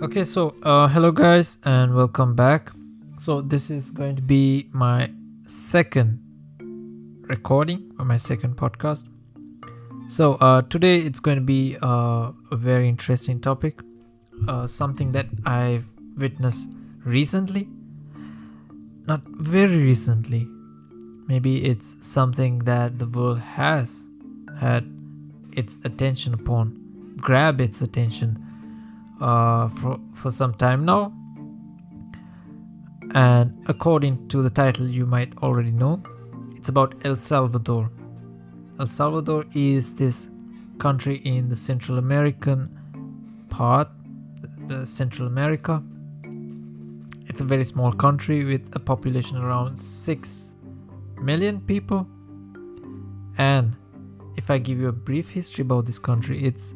Okay, so hello guys and welcome back. So this is going to be my second recording or my second podcast. So today it's going to be a very interesting topic, something that I've witnessed recently, not very recently. Maybe it's something that the world has had its attention upon, grab its attention for some time now. And according to the title, you might already know, it's about El Salvador. El Salvador is this country in the Central American part, the Central America. It's a very small country with a population around 6 million people. And if I give you a brief history about this country, it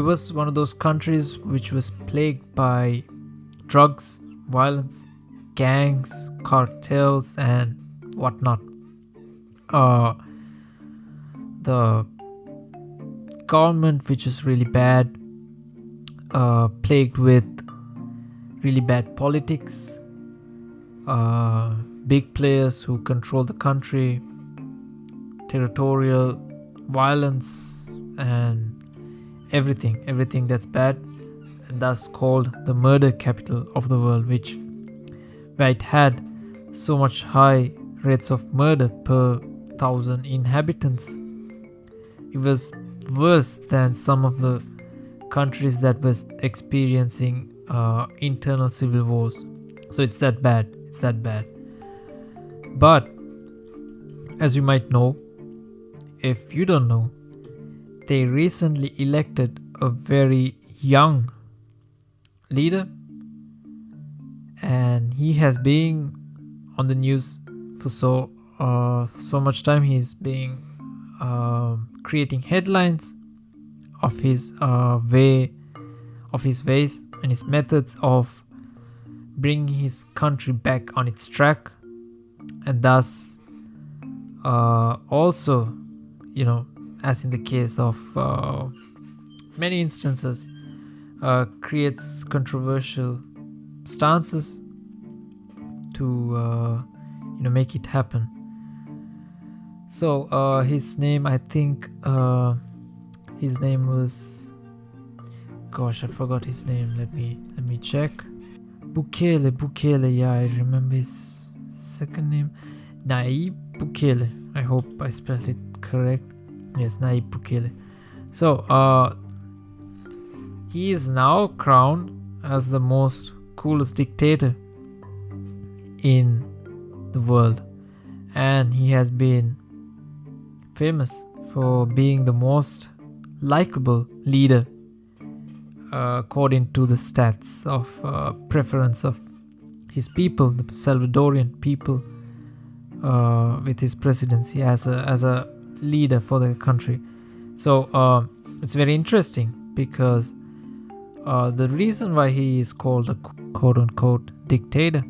was one of those countries which was plagued by drugs, violence, gangs, cartels, and whatnot. The government, which is really bad, plagued with really bad politics, big players who control the country, territorial violence, and everything that's bad, and thus called the murder capital of the world, where it had so much high rates of murder per 1,000 inhabitants. It was worse than some of the countries that was experiencing internal civil wars. So it's that bad. But as you might know, if you don't know, they recently elected a very young leader, and he has been on the news for so much time. He's been creating headlines of his ways and his methods of bringing his country back on its track, and thus also, as in the case of many instances, creates controversial stances to make it happen. So his name, I think his name was, gosh, I forgot his name. Let me check. Bukele. Yeah, I remember his second name. Nayib Bukele. I hope I spelled it correct. Yes, Nayib Bukele. So he is now crowned as the most coolest dictator in the world, and he has been famous for being the most likable leader according to the stats of preference of his people, the Salvadorian people, with his presidency as a leader for the country. So it's very interesting because the reason why he is called a quote-unquote dictator,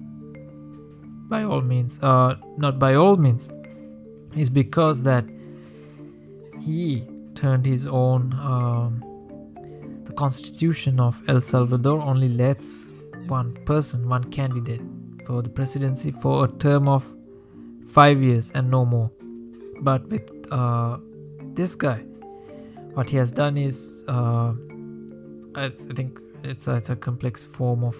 by all means, not by all means, is because that he turned his own the constitution of El Salvador only lets one candidate for the presidency for a term of 5 years and no more. But with this guy, what he has done is, I think it's a complex form of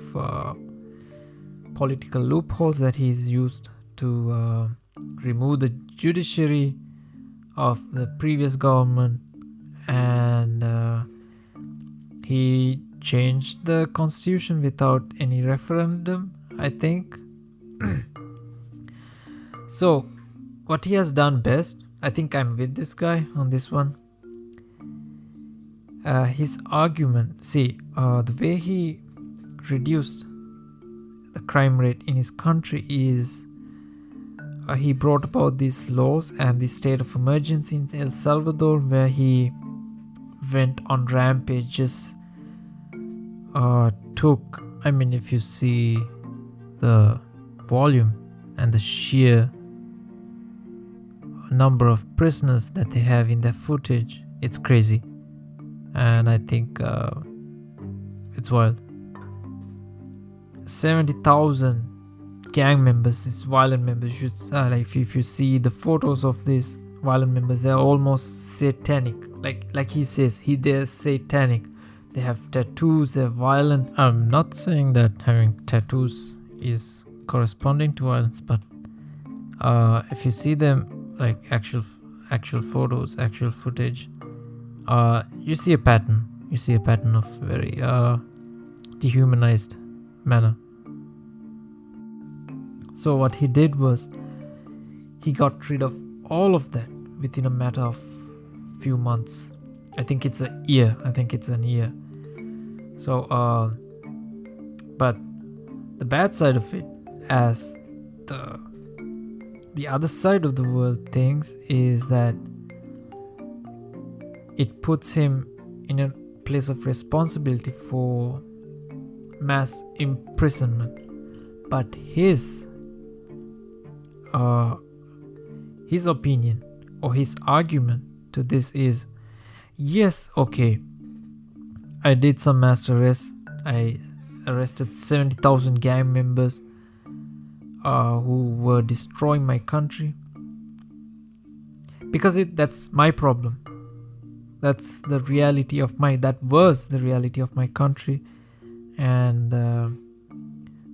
political loopholes that he's used to remove the judiciary of the previous government, and he changed the constitution without any referendum, I think. So what he has done best, I think I'm with this guy on this one. His argument, the way he reduced the crime rate in his country is he brought about these laws and the state of emergency in El Salvador, where he went on rampages. If you see the volume and the sheer number of prisoners that they have in their footage, it's crazy. And I think it's wild. 70,000 gang members, these violent members. Like if you see the photos of these violent members, they're almost satanic. Like he says, they're satanic. They have tattoos, they're violent. I'm not saying that having tattoos is corresponding to violence, but if you see them, like actual photos, actual footage, you see a pattern. You see a pattern of very dehumanized manner. So what he did was he got rid of all of that within a matter of few months. I think it's a year. So but the bad side of it, as the other side of the world thinks, is that it puts him in a place of responsibility for mass imprisonment. But his opinion or his argument to this is, yes, okay, I did some mass arrests. I arrested 70,000 gang members who were destroying my country, because that's my problem. That was the reality of my country, and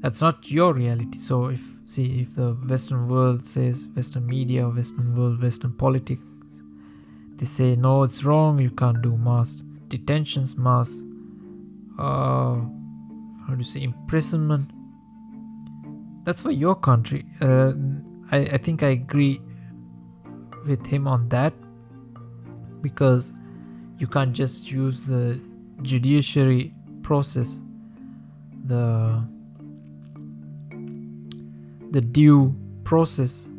that's not your reality. So if the Western world says, Western media, Western world, Western politics, they say no, it's wrong, you can't do mass detentions, mass imprisonment. That's for your country. I think I agree with him on that, because you can't just use the judiciary process, the due process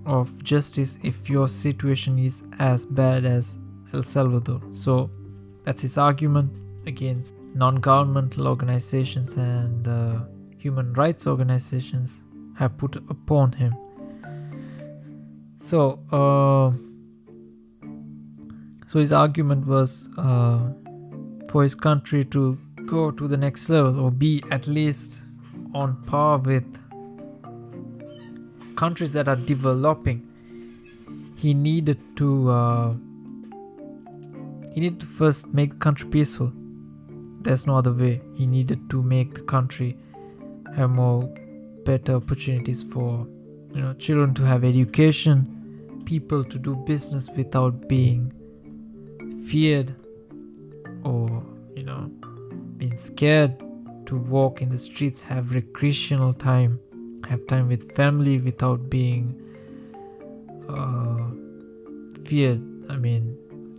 of justice, if your situation is as bad as El Salvador. So that's his argument against non-governmental organizations and human rights organizations have put upon him. So his argument was for his country to go to the next level, or be at least on par with countries that are developing. He needed to first make the country peaceful. There's no other way. He needed to make the country have better opportunities for children to have education, people to do business without being feared or being scared, to walk in the streets, have recreational time, have time with family without being feared.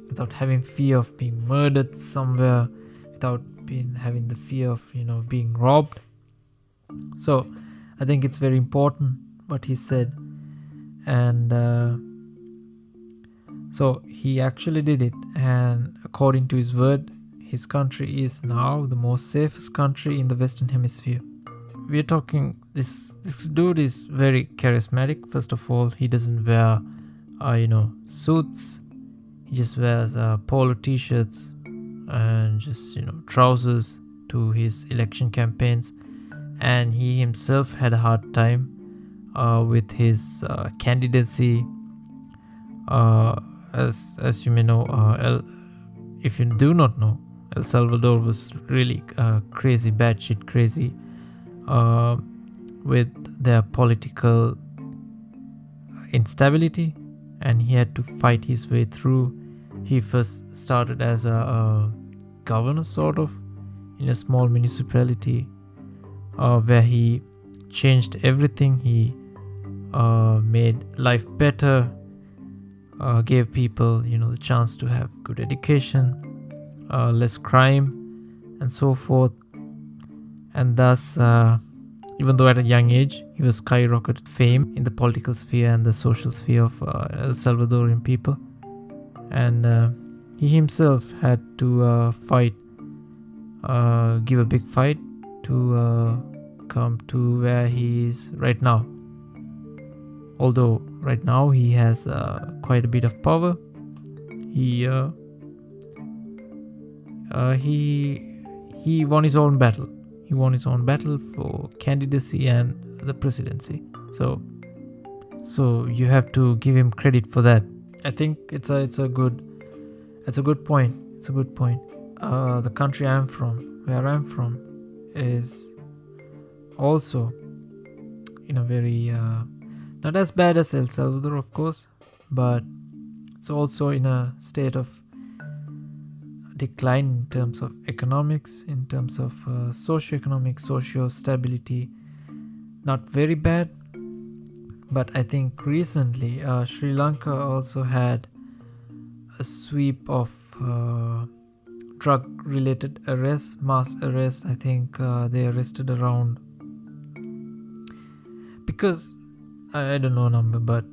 Without having fear of being murdered somewhere, without having the fear of being robbed. So I think it's very important what he said, and so he actually did it, and according to his word, his country is now the most safest country in the Western Hemisphere. We're talking, this dude is very charismatic. First of all, he doesn't wear suits. He just wears polo t-shirts and just trousers to his election campaigns, and he himself had a hard time with his candidacy. As you may know, if you do not know, El Salvador was really crazy, batshit crazy with their political instability, and he had to fight his way through. He first started as a governor, sort of, in a small municipality where he changed everything. He made life better, gave people the chance to have good education, less crime, and so forth. And thus, even though at a young age, he was skyrocketed fame in the political sphere and the social sphere of El Salvadorian people. And he himself had to fight, give a big fight to come to where he is right now. Although right now he has quite a bit of power, he won his own battle. He won his own battle for candidacy and the presidency. So you have to give him credit for that. I think it's a good point. It's a good point. The country where I'm from, is also in a very not as bad as El Salvador, of course, but it's also in a state of decline in terms of economics, in terms of socio-economic, socio-stability. Not very bad, but I think recently Sri Lanka also had a sweep of drug-related arrests, mass arrests. I think they arrested around, because I don't know number, but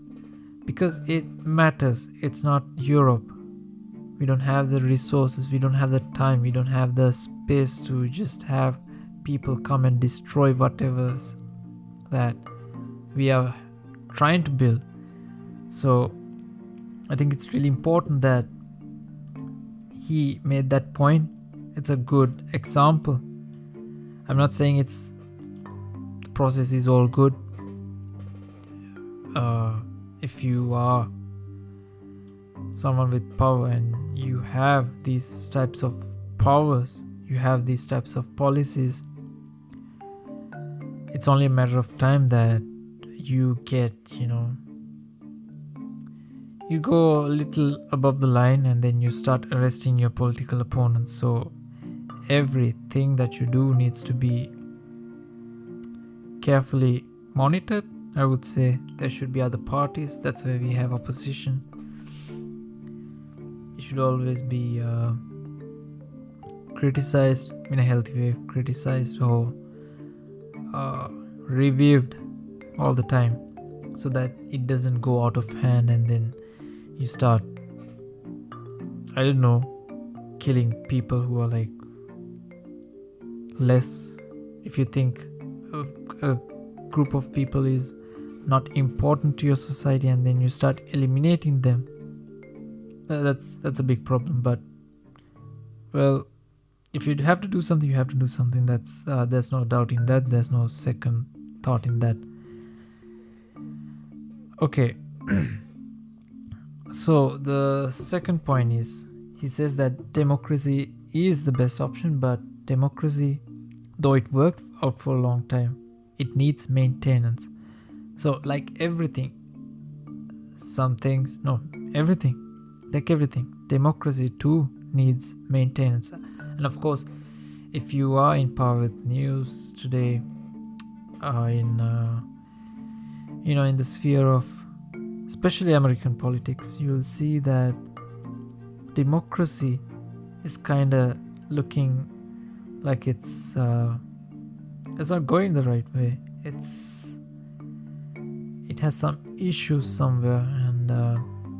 because it matters. It's not Europe. We don't have the resources, we don't have the time, we don't have the space to just have people come and destroy whatever that we are trying to build. So I think it's really important that he made that point. It's a good example. I'm not saying the process is all good. If you are someone with power and you have these types of powers, you have these types of policies, it's only a matter of time that you get, you go a little above the line and then you start arresting your political opponents. So everything that you do needs to be carefully monitored. I would say there should be other parties. That's where we have opposition. It should always be criticized in a healthy way, criticized or reviewed all the time, so that it doesn't go out of hand and then you start, I don't know, killing people who are like less. If you think a group of people is not important to your society and then you start eliminating them, that's a big problem. But well, if you have to do something, you have to do something. That's there's no doubt in that. There's no second thought in that. Okay. So the second point is, he says that democracy is the best option, but democracy, though it worked out for a long time, it needs maintenance. So like everything, democracy too needs maintenance. And of course, if you are in power with news today, in the sphere of especially American politics, you will see that democracy is kind of looking like it's not going the right way. It has some issues somewhere, and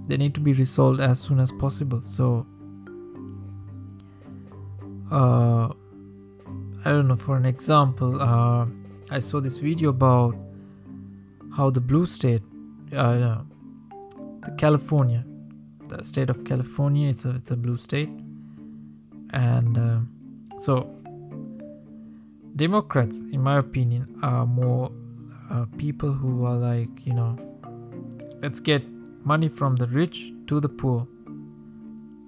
they need to be resolved as soon as possible. So I don't know, for an example, I saw this video about how the blue state, the state of California, it's a blue state, and so Democrats, in my opinion, are more people who are like, let's get money from the rich to the poor,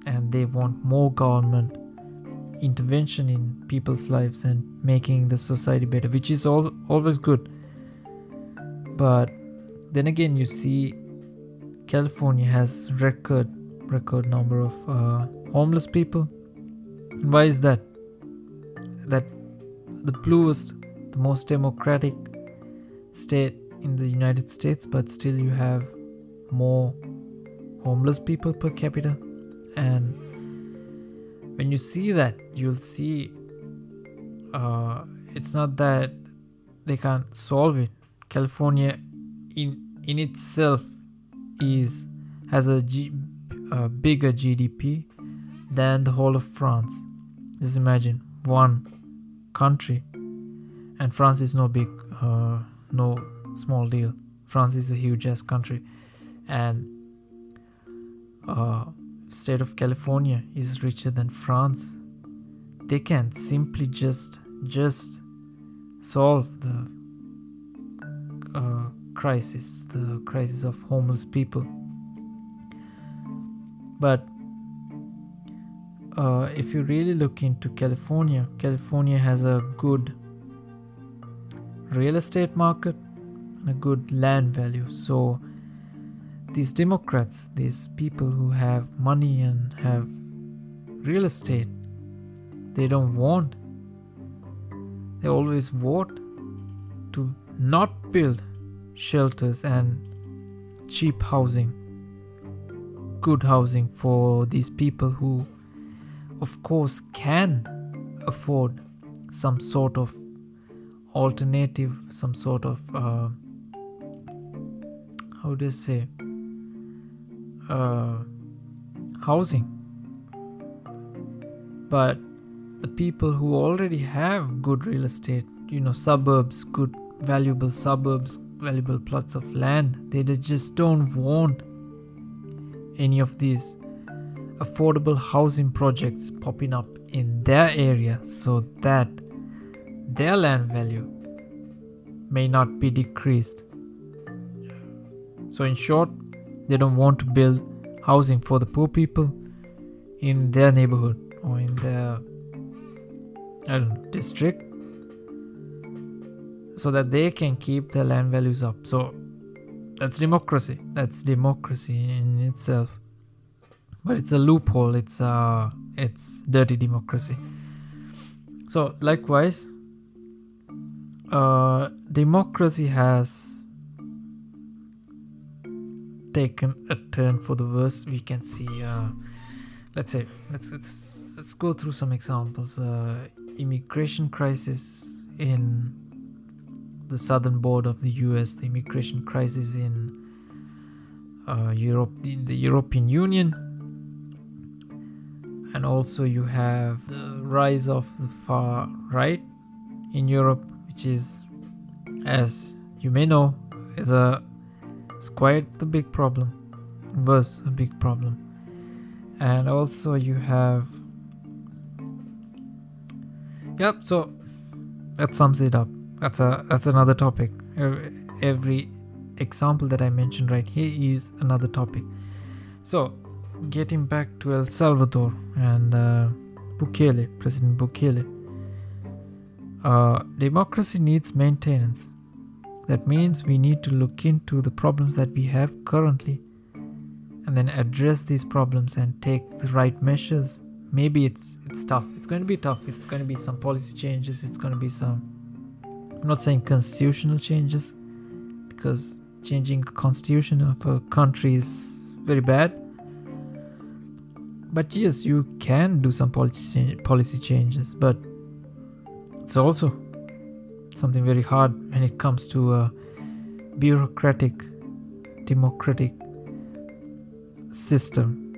and they want more government intervention in people's lives and making the society better, which is always good. But then again, you see California has record number of homeless people. And why is that? That the bluest, the most democratic state in the United States, but still you have more homeless people per capita. And when you see that, you'll see it's not that they can't solve it. California in itself has a bigger GDP than the whole of France. Just imagine, one country, and France is no small deal. France is a huge ass country, and state of California is richer than France. They can simply just solve the the crisis of homeless people. But if you really look into California has a good real estate market and a good land value. So these Democrats, these people who have money and have real estate, they always vote to not build shelters and cheap housing, good housing for these people who, of course, can afford some sort of alternative, some sort of housing. But the people who already have good real estate, suburbs, good valuable suburbs, valuable plots of land, they just don't want any of these affordable housing projects popping up in their area, so that their land value may not be decreased. So in short, they don't want to build housing for the poor people in their neighborhood or in their district, so that they can keep their land values up. So that's democracy in itself. But it's a loophole, it's dirty democracy. So likewise, democracy has taken a turn for the worse. We can see, let's go through some examples. Immigration crisis in the southern border of the US, the immigration crisis in Europe, in the European Union, and also you have the rise of the far right in Europe, which is, as you may know, is quite the big problem, was a big problem. And also you have, so that sums it up. That's another topic. Every example that I mentioned right here is another topic. So getting back to El Salvador and President Bukele, democracy needs maintenance. That means we need to look into the problems that we have currently and then address these problems and take the right measures. Maybe it's tough. It's going to be tough. It's going to be some policy changes. It's going to be some, I'm not saying constitutional changes, because changing the constitution of a country is very bad. But yes, you can do some policy changes, but it's also something very hard when it comes to a bureaucratic, democratic system.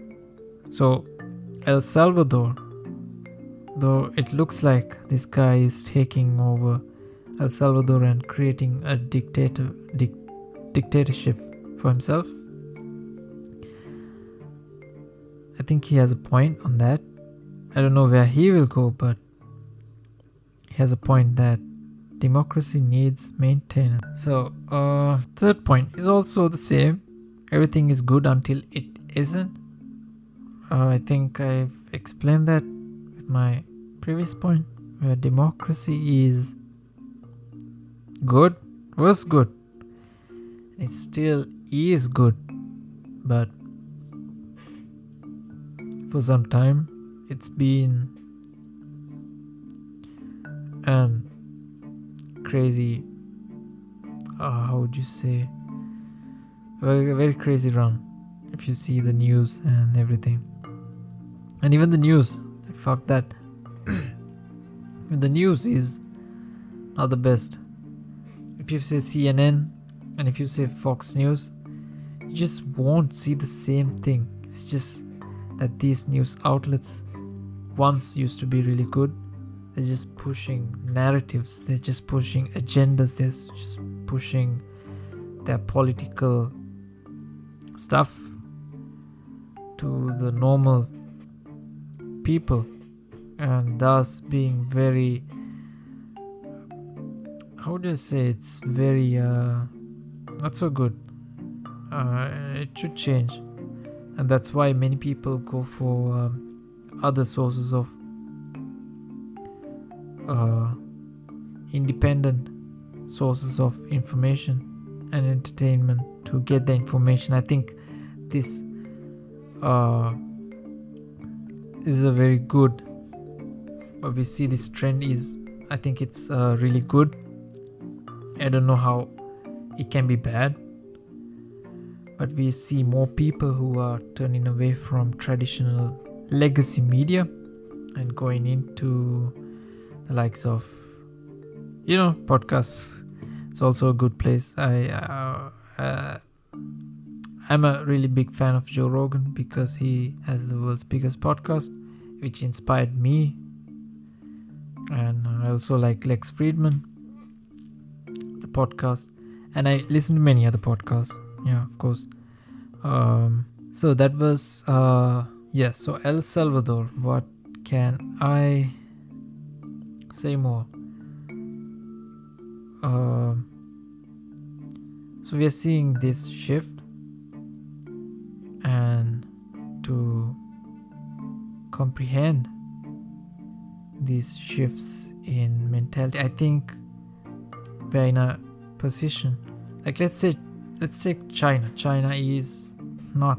So El Salvador, though it looks like this guy is taking over El Salvador and creating a dictatorship for himself, I think he has a point on that. I don't know where he will go, but he has a point that democracy needs maintenance. So third point is also the same. Everything is good until it isn't. I think I've explained that with my previous point, where democracy is good, was good, it still is good, but for some time it's been crazy, how would you say, very, very crazy run, if you see the news and everything. And even the news, fuck that. The news is not the best. If you say CNN and if you say Fox News, you just won't see the same thing. It's just that these news outlets once used to be really good. They're just pushing narratives, they're just pushing agendas, they're just pushing their political stuff to the normal people, and thus being very how do I say, it's very not so good. It should change, and that's why many people go for other sources of independent sources of information and entertainment to get the information. I think this is a very good, but we see this trend is, I think it's really good. I don't know how it can be bad, but we see more people who are turning away from traditional legacy media and going into the likes of, podcasts. It's also a good place. I'm a really big fan of Joe Rogan because he has the world's biggest podcast, which inspired me. And I also like Lex Friedman, the podcast, and I listen to many other podcasts. Yeah, of course. So that was so El Salvador. What can I say more? So we are seeing this shift, and to comprehend these shifts in mentality, I think we're in a position, like let's take China. China is not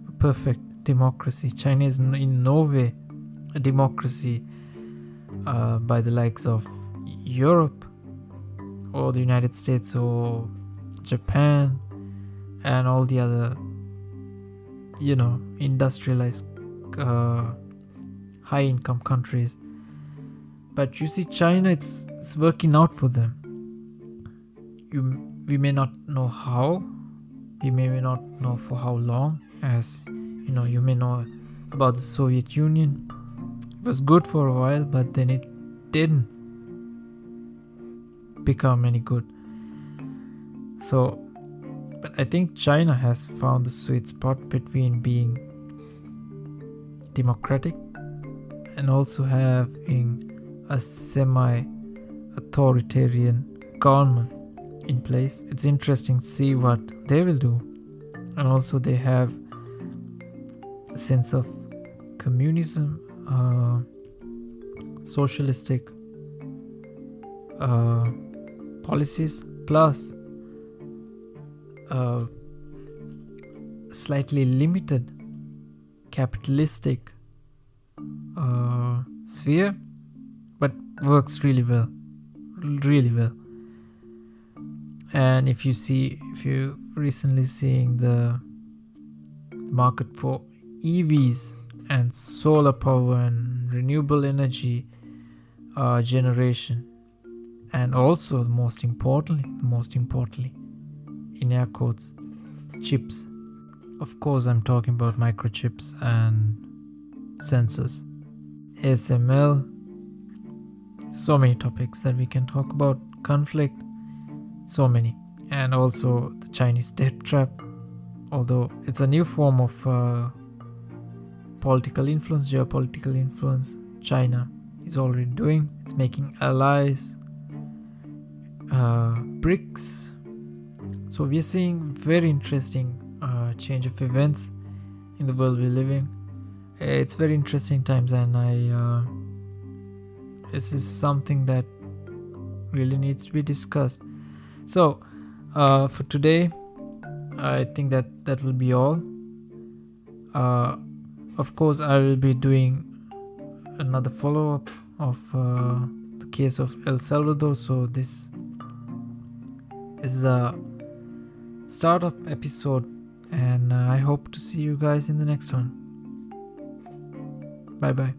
a perfect democracy. China is in no way a democracy by the likes of Europe or the United States or Japan and all the other industrialized high income countries. But you see, China, it's working out for them. We may not know how, we may not know for how long, as you may know about the Soviet Union. It was good for a while, but then it didn't become any good. So, but I think China has found the sweet spot between being democratic and also having a semi-authoritarian government in place. It's interesting to see what they will do. And also they have a sense of communism, socialistic policies, plus slightly limited capitalistic sphere, but works really well. And if you recently seeing the market for EVs and solar power and renewable energy generation, and also most importantly, in air quotes, chips. Of course, I'm talking about microchips and sensors, ASML. So many topics that we can talk about. Conflict, so many. And also the Chinese debt trap, although it's a new form of political influence, geopolitical influence. China is already doing. It's making allies, BRICS. So we're seeing very interesting change of events in the world we live in. It's very interesting times, and this is something that really needs to be discussed. So for today, I think that will be all. Of course, I will be doing another follow-up of the case of El Salvador. So this is a startup episode, and I hope to see you guys in the next one. Bye bye.